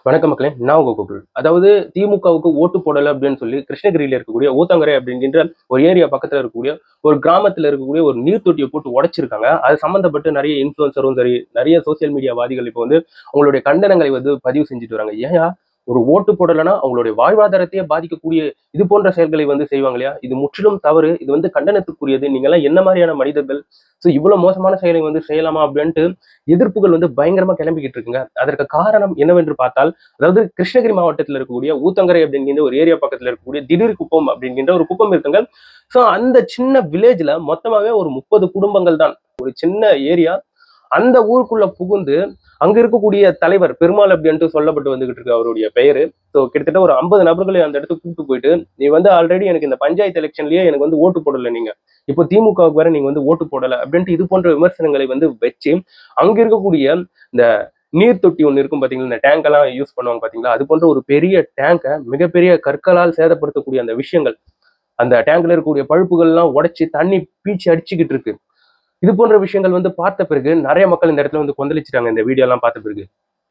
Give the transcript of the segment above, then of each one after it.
வணக்கம் மக்களே, நான் உங்க கோகுல். அதாவது திமுகவுக்கு ஓட்டு போடல அப்படின்னு சொல்லி கிருஷ்ணகிரியில இருக்கக்கூடிய ஊத்தங்கரை அப்படின்ற ஒரு ஏரியா பக்கத்துல இருக்கக்கூடிய ஒரு கிராமத்துல இருக்கக்கூடிய ஒரு நீர் தொட்டியை போட்டு உடைச்சிருக்காங்க. அது சம்பந்தப்பட்டு நிறைய இன்ஃபுளுசரும் சரி, நிறைய சோசியல் மீடியாவாதிகள் இப்போ வந்து அவங்களுடைய கண்டனங்களை வந்து பதிவு செஞ்சுட்டு வராங்க. ஏன் ஒரு ஓட்டு போடலைன்னா அவங்களுடைய வாழ்வாதாரத்தையே பாதிக்கக்கூடிய இது போன்ற செயல்களை வந்து செய்வாங்க இல்லையா? இது முற்றிலும் தவறு. இது வந்து கண்டனத்துக்குரியது. நீங்க எல்லாம் என்ன மாதிரியான மனிதர்கள்? ஸோ இவ்வளவு மோசமான செயலை வந்து செய்யலாமா அப்படின்ட்டு எதிர்ப்புகள் வந்து பயங்கரமா கிளம்பிக்கிட்டு இருக்குங்க. அதற்கு காரணம் என்னவென்று பார்த்தால், அதாவது கிருஷ்ணகிரி மாவட்டத்தில் இருக்கக்கூடிய ஊத்தங்கரை அப்படிங்கிற ஒரு ஏரியா பக்கத்துல இருக்கக்கூடிய திடீர் குப்பம் அப்படிங்கிற ஒரு குப்பம் இருக்குங்க. ஸோ அந்த சின்ன வில்லேஜ்ல மொத்தமாவே ஒரு 30 குடும்பங்கள் தான். ஒரு சின்ன ஏரியா. அந்த ஊருக்குள்ள புகுந்து அங்க இருக்கக்கூடிய தலைவர் பெருமாள் அப்படின்ட்டு சொல்லப்பட்டு வந்துகிட்டு இருக்கு அவருடைய பெயரு. ஸோ கிட்டத்தட்ட ஒரு 50 நபர்களை அந்த இடத்துக்கு கூப்பிட்டு போயிட்டு, நீ வந்து ஆல்ரெடி எனக்கு இந்த பஞ்சாயத்து எலெக்ஷன்லயே எனக்கு வந்து ஓட்டு போடல நீங்க. இப்போ திமுகவுக்கு வேற நீங்க வந்து ஓட்டு போடல அப்படின்ட்டு இது போன்ற விமர்சனங்களை வந்து வச்சு, அங்க இருக்கக்கூடிய இந்த நீர் தொட்டி ஒண்ணு இருக்கும் பாத்தீங்களா, இந்த டேங்க் எல்லாம் யூஸ் பண்ணுவாங்க பாத்தீங்களா, அது போன்ற ஒரு பெரிய டேங்கை மிகப்பெரிய கற்களால் சேதப்படுத்தக்கூடிய அந்த விஷயங்கள், அந்த டேங்க்ல இருக்கக்கூடிய பழுப்புகள் எல்லாம் உடைச்சு தண்ணி பீச்சி அடிச்சுக்கிட்டு இருக்கு. இது போன்ற விஷயங்கள் வந்து பார்த்த பிறகு நிறைய மக்கள் இந்த இடத்துல வந்து கொந்தளிச்சிட்டாங்க இந்த வீடியோ எல்லாம் பார்த்த பிறகு.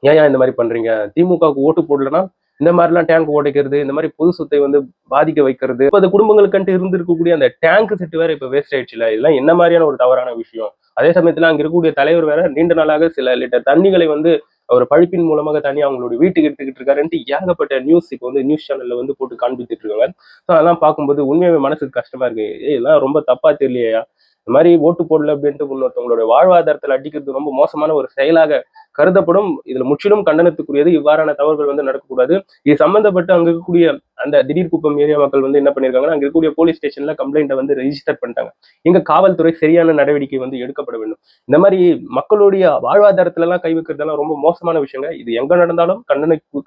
ஏன் இந்த மாதிரி பண்றீங்க? திமுகவுக்கு ஓட்டு போடலன்னா இந்த மாதிரிலாம் டேங்க் உடைக்கிறது, இந்த மாதிரி பொது சொத்தை வந்து பாதிக்க வைக்கிறது, இப்போ அது குடும்பங்களுக்குன்ட்டு இருந்திருக்கக்கூடிய அந்த டேங்க் செட் வேற இப்ப வேஸ்ட் ஆயிடுச்சுல. இதெல்லாம் என்ன மாதிரியான ஒரு தவறான விஷயம்? அதே சமயத்துல அங்க இருக்கக்கூடிய தலைவர் வேற நீண்ட நாளாக சில லிட்டர் தண்ணிகளை வந்து அவர் பழுப்பின் மூலமாக தண்ணி அவங்களுடைய வீட்டுக்கு எடுத்துக்கிட்டு இருக்காருன்ட்டு ஏகப்பட்ட நியூஸ் இப்போ வந்து நியூஸ் சேனல்ல வந்து போட்டு காண்பித்துட்டு இருக்காங்க. ஸோ அதெல்லாம் பார்க்கும்போது உண்மையாவே மனசுக்கு கஷ்டமா இருக்கு. இதெல்லாம் ரொம்ப தப்பா தெரியலையா? இந்த மாதிரி ஓட்டு போடல அப்படின்ட்டு இன்னொருத்தவங்களுடைய வாழ்வாதாரத்தில் அடிக்கிறது ரொம்ப மோசமான ஒரு செயலாக கருதப்படும். இதுல முற்றிலும் கண்டனத்துக்குரியது. இவ்வாறான தவறுகள் வந்து நடக்கக்கூடாது. இது சம்பந்தப்பட்டு அங்க இருக்கக்கூடிய அந்த திடீர் குப்பம் ஏரியா மக்கள் வந்து என்ன பண்ணிருக்காங்கன்னா, அங்க இருக்கக்கூடிய போலீஸ் ஸ்டேஷன்ல கம்ப்ளைண்ட்டை வந்து ரெஜிஸ்டர் பண்ணிட்டாங்க. எங்க காவல்துறை சரியான நடவடிக்கை வந்து எடுக்கப்பட வேண்டும். இந்த மாதிரி மக்களுடைய வாழ்வாதாரத்துல எல்லாம் கை வைக்கிறதெல்லாம் ரொம்ப மோசமான விஷயங்க. இது எங்க நடந்தாலும்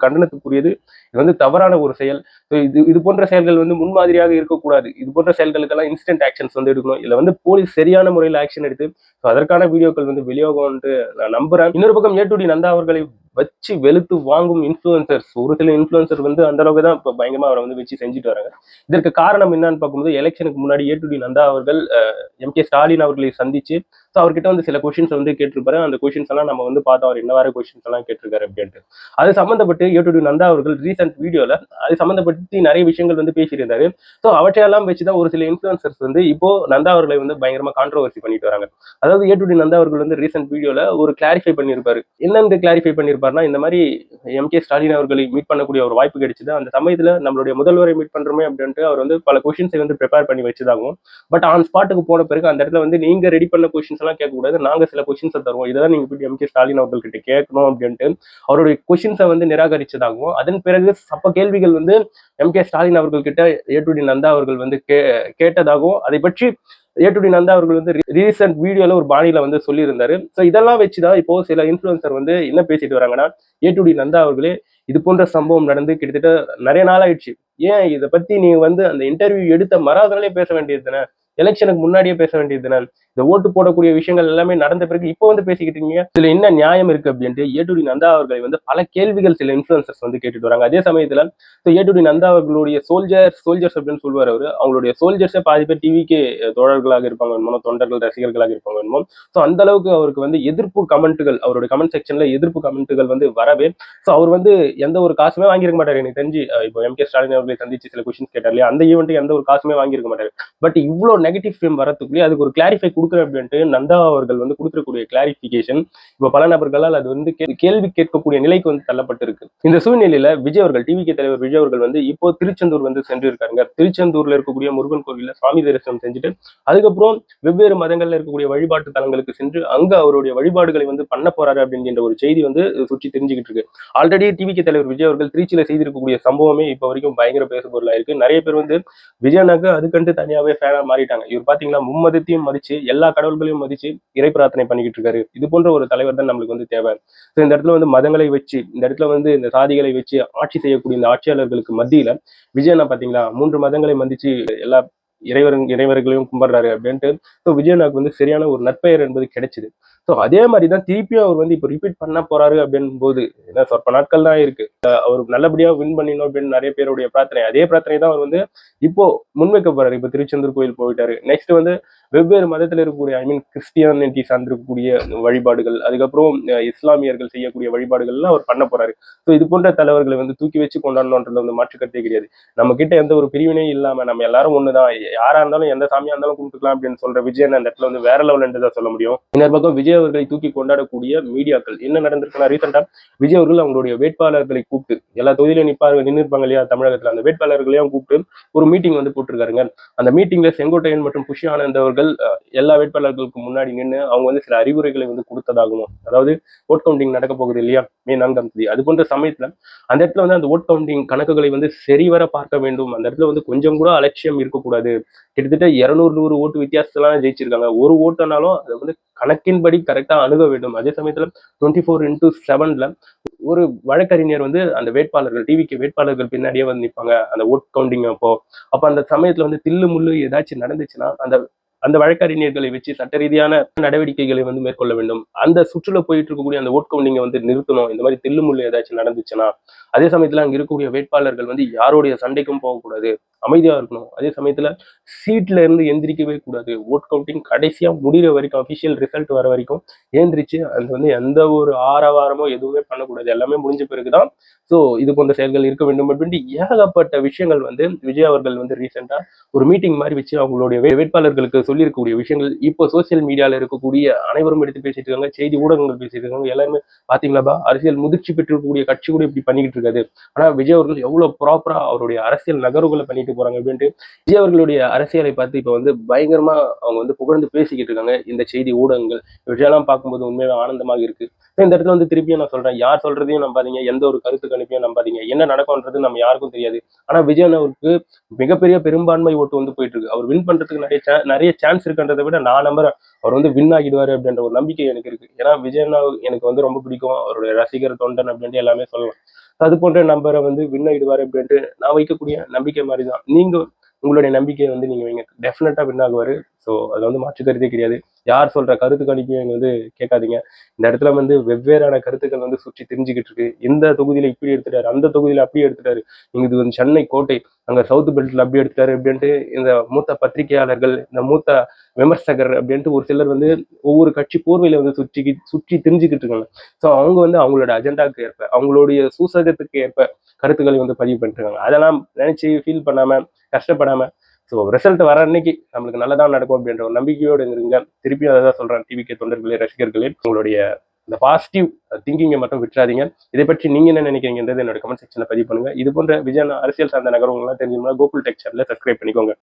கண்டனத்துக்குரியது. இது வந்து தவறான ஒரு செயல். இது இது போன்ற செயல்கள் வந்து முன்மாதிரியாக இருக்கக்கூடாது. இது போன்ற செயல்களுக்கெல்லாம் இன்ஸ்டன்ட் ஆக்ஷன்ஸ் வந்து எடுக்கணும். இதுல வந்து போலீஸ் சரியான முறையில் ஆக்ஷன் எடுத்து அதற்கான வீடியோக்கள் வந்து வெளியாகும் நான் நம்புறேன். இன்னொரு பக்கம் ஏ டு டி நந்தா அவர்களை வச்சு வெளுத்து வாங்கும் இன்ஃபுளுசர்ஸ், ஒரு சில இன்ஃபுளுசர் வந்து அந்த அளவுக்கு தான் இப்ப பயங்கரமா அவரை வந்து வச்சு செஞ்சுட்டு வராங்க. இதற்கு காரணம் என்னன்னு பார்க்கும்போது, எலெக்ஷனுக்கு முன்னாடி ஏ டு டி நந்தா அவர்கள் எம்.கே. ஸ்டாலின் அவர்களை சந்திச்சு அவர்கிட்ட வந்து சில கொஸ்டின்ஸ் வந்து கேட்டிருப்பாரு. அந்த கொஸ்டின்ஸ் எல்லாம் நம்ம வந்து பார்த்தோம், அவர் என்ன வேற கொஸ்டின்ஸ் எல்லாம் கேட்டிருக்காரு அப்படின்ட்டு. அது சம்பந்தப்பட்டு ஏ டு டி நந்தா அவர்கள் ரீசெண்ட் வீடியோல அது சம்பந்தப்பட்டு நிறைய விஷயங்கள் வந்து பேசியிருந்தாரு. ஸோ அவற்றையெல்லாம் வச்சுதான் ஒரு சில இன்ஃபுளுசர்ஸ் வந்து இப்போ நந்தா அவர்களை வந்து பயங்கரமா கான்ட்ரோவர்சி பண்ணிட்டு வராங்க. அதாவது ஏ டு டி நந்தா அவர்கள் வந்து ரீசெண்ட் வீடியோல ஒரு கிளாரிஃபை பண்ணியிருப்பாரு. என்னன்னு கிளாரிஃபை பண்ணியிருப்பாருன்னா, இந்த மாதிரி எம்.கே. ஸ்டாலின் அவர்களை மீட் பண்ணக்கூடிய ஒரு வாய்ப்பு கிடைச்சது. அந்த சமயத்துல நம்மளுடைய முதல்வரை மீட் பண்றோமே அப்படின்ட்டு அவர் வந்து பல கொஸ்டின்ஸை வந்து ப்ரிப்பேர் பண்ணி வச்சதாகவும், பட் ஆன் ஸ்பாட்டுக்கு போன பிறகு அந்த இடத்துல வந்து நீங்க ரெடி பண்ண கொஸ்டின்ஸ் எல்லாம் கேட்கக்கூடாது, நாங்க சில கொஸ்டின்ஸை தருவோம், இதான் நீங்க போய் எம்.கே. ஸ்டாலின் அவர்கள் கிட்ட கேட்கணும் அப்படின்ட்டு அவருடைய கொஸ்டின்ஸை வந்து நிராகரிச்சதாகவும், அதன் பிறகு அப்ப கேள்விகள் வந்து எம்.கே. ஸ்டாலின் அவர்கள் கிட்ட ஏ டு டி நந்தா அவர்கள் வந்து கேட்டதாகவும், அதை பற்றி ஏ டு டி நந்தா அவர்கள் வந்து ரீசெண்ட் வீடியோல ஒரு பாணியில வந்து சொல்லியிருந்தாரு. ஸோ இதெல்லாம் வச்சுதான் இப்போ சில இன்ஃபுளுசர் வந்து என்ன பேசிட்டு வராங்கன்னா, ஏ டு டி நந்தா அவர்களே இது போன்ற சம்பவம் நடந்து கிட்டத்தட்ட நிறைய நாள் ஆயிடுச்சு. ஏன் இதை பத்தி நீ வந்து அந்த இன்டர்வியூ எடுத்த மறாதனாலே பேச வேண்டியது தானே? எலெக்ஷனுக்கு முன்னாடியே பேச வேண்டியது தானே? இந்த ஓட்டு போடக்கூடிய விஷயங்கள் எல்லாமே நடந்த பிறகு இப்போ வந்து பேசிக்கிட்டு இருக்கீங்க. இதுல என்ன நியாயம் இருக்கு அப்படின்ட்டு ஏ டு டி நந்தா அவர்களை வந்து பல கேள்விகள் சில இன்ஃபுளுசர்ஸ் வந்து கேட்டுட்டு வராங்க. அதே சமயத்துல ஏ டு டி நந்தா அவர்களுடைய சோல்ஜர்ஸ் அப்படின்னு சொல்லுவார் அவரு. அவங்களுடைய சோல்ஜர்ஸே பாதி பேர் டிவிக்கே தோழர்களாக இருப்பாங்க என்னமோ, தொண்டர்கள் ரசிகர்களாக இருப்பாங்க என்னமோ. ஸோ அந்த அளவுக்கு அவருக்கு வந்து எதிர்ப்பு கமெண்ட்டுகள், அவருடைய கமெண்ட் செக்ஷன்ல எதிர்ப்பு கமெண்ட்டுகள் வந்து வரவே, ஸோ அவர் வந்து எந்த ஒரு காசுமே வாங்கியிருக்க மாட்டாரு எனக்கு தெரிஞ்சு. இப்போ எம்.கே. ஸ்டாலின் அவர்களை சந்திச்சு சில கொஸ்டின்ஸ் கேட்டார் இல்லையா, அந்த ஈவெண்ட்டுக்கு எந்த ஒரு காசுமே வாங்கியிருக்க மாட்டாரு. பட் இவ்வளோ நெகட்டிவ் ஃபேம் வரத்துக்குள்ளே அதுக்கு ஒரு கிளாரிஃபை கொடுக்குறேன் அப்படின்ட்டு நந்தா அவர்கள் வந்து கொடுத்துருக்கூடிய கிளாரிஃபிகேஷன் இப்போ பல நபர்களால் அது வந்து கேள்வி கேட்கக்கூடிய நிலைக்கு வந்து தள்ளப்பட்டிருக்கு. இந்த சூழ்நிலையில விஜய் அவர்கள், டிவிகே தலைவர் விஜய் அவர்கள் வந்து இப்போ திருச்செந்தூர் வந்து சென்று இருக்காங்க. திருச்செந்தூர்ல இருக்கக்கூடிய முருகன் கோவில்ல சுவாமி தரிசனம் செஞ்சுட்டு அதுக்கப்புறம் வெவ்வேறு மதங்கள்ல இருக்கக்கூடிய வழிபாட்டு தலங்களுக்கு சென்று அங்க அவருடைய வழிபாடுகளை வந்து பண்ண போறாரு அப்படிங்கிற ஒரு செய்தி வந்து சுற்றி தெரிஞ்சுக்கிட்டு இருக்கு. ஆல்ரெடி டிவிகே தலைவர் விஜய் அவர்கள் திருச்சியில செய்திருக்கக்கூடிய சம்பவமே இப்போ வரைக்கும் பயங்கர பேசுபொருளா இருக்கு. நிறைய பேர் வந்து விஜயனாக்கு அதுக்கண்டு தனியாவே ஃபேனா மாறிட்டாங்க. இவர் பாத்தீங்கன்னா மும்மதத்தையும் மதிச்சு எல்லா கடவுள்களையும் மதிச்சு இறை பிரார்த்தனை பண்ணிக்கிட்டு இருக்காரு. இது போன்ற ஒரு தலைவர் தான் நம்மளுக்கு வந்து தேவை. இந்த இடத்துல வந்து மதங்களை வச்சு, இந்த இடத்துல வந்து இந்த சாதிகளை வச்சு ஆட்சி செய்யக்கூடிய இந்த ஆட்சியாளர்களுக்கு மத்தியில விஜயனா பாத்தீங்களா 3 மதங்களை மதிச்சு எல்லா இறைவர்களையும் கும்பிடுறாரு அப்படின்ட்டு. ஸோ விஜயனாக்கு வந்து சரியான ஒரு நற்பெயர் என்பது கிடைச்சது. ஸோ அதே மாதிரி தான் திருப்பியும் அவர் வந்து இப்போ ரிப்பீட் பண்ண போறாரு அப்படின் போது, ஏன்னா சொற்ப நாட்கள் தான் இருக்கு. அவர் நல்லபடியா வின் பண்ணிடணும் அப்படின்னு நிறைய பேருடைய பிரார்த்தனை. அதே பிரார்த்தனை தான் அவர் வந்து இப்போ முன்வைக்க போறாரு. இப்போ திருச்செந்தூர் கோயில் போயிட்டாரு. நெக்ஸ்ட் வந்து வெவ்வேறு மதத்தில் இருக்கக்கூடிய கிறிஸ்டியானிட்டி சார்ந்திருக்கக்கூடிய வழிபாடுகள், அதுக்கப்புறம் இஸ்லாமியர்கள் செய்யக்கூடிய வழிபாடுகள்லாம் அவர் பண்ண போறாரு. ஸோ இது போன்ற தலைவர்களை வந்து தூக்கி வச்சு கொண்டாடணுன்றது வந்து மாற்று கருத்தே கிடையாது. நம்ம கிட்ட எந்த ஒரு பிரிவினையும் இல்லாம நம்ம எல்லாரும் ஒண்ணுதான், யாரா இருந்தாலும் எந்த சாமியா இருந்தாலும் கும்பிட்டுக்கலாம் அப்படின்னு சொல்ற விஜயன் அந்த இடத்துல வந்து வேற லெவல் தான் சொல்ல முடியும். இன்னொரு பக்கம் விஜய் அவர்களை தூக்கி கொண்டாடக்கூடிய மீடியாக்கள் என்ன நடந்திருக்குன்னா, ரீசெண்டா விஜய் அவர்கள் அவங்களுடைய வேட்பாளர்களை கூப்பிட்டு எல்லா தொகுதியிலும் நின்று இருப்பாங்க இல்லையா தமிழகத்துல, அந்த வேட்பாளர்களையும் கூப்பிட்டு ஒரு மீட்டிங் வந்து போட்டிருக்காருங்க. அந்த மீட்டிங்ல செங்கோட்டையன் மற்றும் புஷி ஆனந்த் அவர்கள் எல்லா வேட்பாளர்களுக்கு முன்னாடி நின்று அவங்க வந்து சில அறிவுரைகளை வந்து கொடுத்ததாகவும், அதாவது ஓட் கவுண்டிங் நடக்க போகுது இல்லையா மே 4ஆம் தேதி, அது போன்ற சமயத்துல அந்த இடத்துல வந்து அந்த ஓட் கவுண்டிங் கணக்குகளை வந்து சரிவர பார்க்க வேண்டும். அந்த இடத்துல வந்து கொஞ்சம் கூட அலட்சியம் இருக்கக்கூடாது. கிட்டத்தட்ட 200 ஓட்டு வித்தியாசத்தெல்லாம் ஜெயிச்சிருக்காங்க. ஒரு ஓட்டுனாலும் அதை வந்து கணக்கின்படி கரெக்டா அணுக வேண்டும். அதே சமயத்துல 24/7 ஒரு வழக்கறிஞர் வந்து அந்த வேட்பாளர்கள் டிவிக்கு வேட்பாளர்கள் பின்னாடியே வந்து நிற்பாங்க அந்த ஓட் கவுண்டிங் அப்ப அந்த சமயத்துல வந்து தில்லு முள்ளு ஏதாச்சும் நடந்துச்சுன்னா அந்த அந்த வழக்கறிஞர்களை வச்சு சட்ட ரீதியான நடவடிக்கைகளை வந்து மேற்கொள்ள வேண்டும். அந்த சுற்றுல போயிட்டு இருக்கக்கூடிய அந்த ஓட் கவுண்டிங்கை வந்து நிறுத்தணும். இந்த மாதிரி தில்லு முள்ளு ஏதாச்சும் நடந்துச்சுன்னா, அதே சமயத்துல அங்க இருக்கக்கூடிய வேட்பாளர்கள் வந்து யாருடைய சண்டைக்கும் போகக்கூடாது, அமைதியா இருக்கணும். அதே சமயத்துல சீட்ல இருந்து எந்திரிக்கவே கூடாது. ஓட் கவுண்டிங் கடைசியா முடிகிற வரைக்கும், அபிஷியல் ரிசல்ட் வர வரைக்கும் ஏந்திரிச்சு அது வந்து எந்த ஒரு ஆரவாரமோ எதுவுமே பண்ணக்கூடாது. எல்லாமே முடிஞ்ச பிறகுதான் ஸோ இது போன்ற செயல்கள் இருக்க வேண்டும் அப்படின்ட்டு ஏகப்பட்ட விஷயங்கள் வந்து விஜய் அவர்கள் வந்து ரீசெண்டா ஒரு மீட்டிங் மாதிரி வச்சு அவங்களுடைய வேட்பாளர்களுக்கு சொல்லியிருக்கக்கூடிய விஷயங்கள் இப்போ சோசியல் மீடியால இருக்கக்கூடிய அனைவரும் எடுத்து பேசிட்டு இருக்காங்க. செய்தி ஊடகங்கள் பேசிட்டு இருக்காங்க. எல்லாருமே பாத்தீங்களாப்பா, அரசியல் முதிர்ச்சி பெற்றிருக்கக்கூடிய கட்சி கூட இப்படி பண்ணிக்கிட்டு இருக்காது. ஆனா விஜய் அவர்கள் எவ்வளவு ப்ராப்பரா அவருடைய அரசியல் நகர்வுகளை பண்ணிட்டு போறாங்க அப்படின்ட்டு விஜய் அவர்களுடைய அரசியலை பார்த்து இப்ப வந்து பயங்கரமா அவங்க வந்து புகழ்ந்து பேசிக்கிட்டு இருக்காங்க இந்த செய்தி ஊடகங்கள். விஷயம்லாம் பார்க்கும்போது உண்மையில ஆனந்தமாக இருக்கு. இந்த இடத்துல வந்து திருப்பியும் நான் சொல்றேன், யார் சொல்றதையும் நம்பாதீங்க, எந்த ஒரு கருத்து கணிப்பையும் நம்பாதீங்க. என்ன நடக்கும்ன்றது நம்ம யாருக்கும் தெரியாது. ஆனா விஜயன் அவருக்கு மிகப்பெரிய பெரும்பான்மை ஓட்டு வந்து போயிட்டு இருக்கு. அவர் வின் பண்றதுக்கு நிறைய சான்ஸ் இருக்குன்றதை விட நான் நம்புறேன் அவர் வந்து வின் ஆகிடுவாரு அப்படின்ற ஒரு நம்பிக்கை எனக்கு இருக்கு. ஏன்னா விஜயன் எனக்கு வந்து ரொம்ப பிடிக்கும், அவருடைய ரசிகர் தொண்டன் அப்படின்ட்டு எல்லாமே சொல்லலாம். அது போன்ற நம்பரை வந்து வின் ஆகிடுவாரு அப்படின்ட்டு நான் வைக்கக்கூடிய நம்பிக்கை மாதிரி தான். நீங்க உங்களுடைய நம்பிக்கையை வந்து நீங்க வைங்க, டெஃபினட்டா வின் ஆகுவாரு. ஸோ அது வந்து மாற்று கருத்தே கிடையாது. யார் சொல்ற கருத்து கணிப்பையும் வந்து கேட்காதீங்க. இந்த இடத்துல வந்து வெவ்வேறான கருத்துக்கள் வந்து சுற்றி தெரிஞ்சுக்கிட்டு இருக்கு. இந்த தொகுதியில இப்படி எடுத்துட்டாரு, அந்த தொகுதியில அப்படி எடுத்துட்டாரு, இது வந்து சென்னை கோட்டை, அங்க சவுத் பெல்ட்ல அப்படி எடுத்துட்டாரு அப்படின்ட்டு இந்த மூத்த பத்திரிகையாளர்கள், இந்த மூத்த விமர்சகர் அப்படின்ட்டு ஒரு சிலர் வந்து ஒவ்வொரு கட்சி போர்வையில வந்து சுற்றி தெரிஞ்சுக்கிட்டு இருக்காங்க. ஸோ அவங்க வந்து அவங்களோட அஜெண்டாவுக்கு ஏற்ப, அவங்களுடைய சூசகத்துக்கு ஏற்ப கருத்துக்களை வந்து பதிவு பண்ணிட்டு இருக்காங்க. அதெல்லாம் நினைச்சு ஃபீல் பண்ணாம, கஷ்டப்படாம, ஸோ ரிசல்ட் வர அன்னைக்கு நம்மளுக்கு நல்லதான் நடக்கும் அப்படின்ற ஒரு நம்பிக்கையோடு இருங்க. திருப்பியும் அதை தான் சொல்றேன், டிவிகே தொண்டர்களே, ரசிகர்களே, உங்களுடைய இந்த பாசிட்டிவ் திங்கிங்கை மட்டும் விட்டுறாதீங்க. இதை பற்றி நீங்க என்ன நினைக்கிறீங்கன்றது என்னோட கமெண்ட் செக்ஷன்ல பதிவு பண்ணுங்க. இது போன்ற விஜயன் அரசியல் சார்ந்த நகர்வுகள்லாம் தெரிஞ்சுக்கணும்னா கோகுல் டெக் சேனலை சப்ஸ்கிரைப் பண்ணிக்கோங்க.